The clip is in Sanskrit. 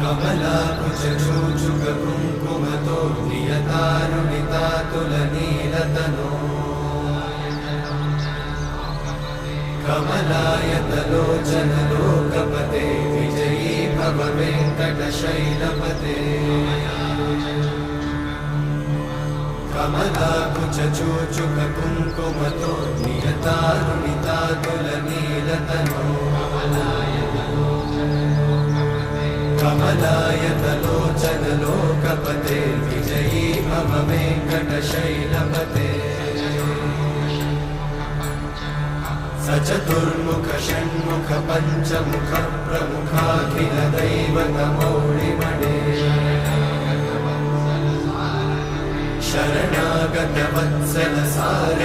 कमलाकुचूचुककुङ्कुमतो नियतारुणितातुलनीलतनो कमलायतलोचनलोकपते विजयी भव वेङ्कटशैलपते कमलाकुचूचुककुङ्कुमतो नियतारुणितातुलनीलतनो कमलायतलोचनलोकपते विजयी भव वेङ्कटशैलपते सचतुर्मुख षण्मुख पञ्चमुख प्रमुखाखिल दैवतमौळिमणे शरणागत वत्सल सार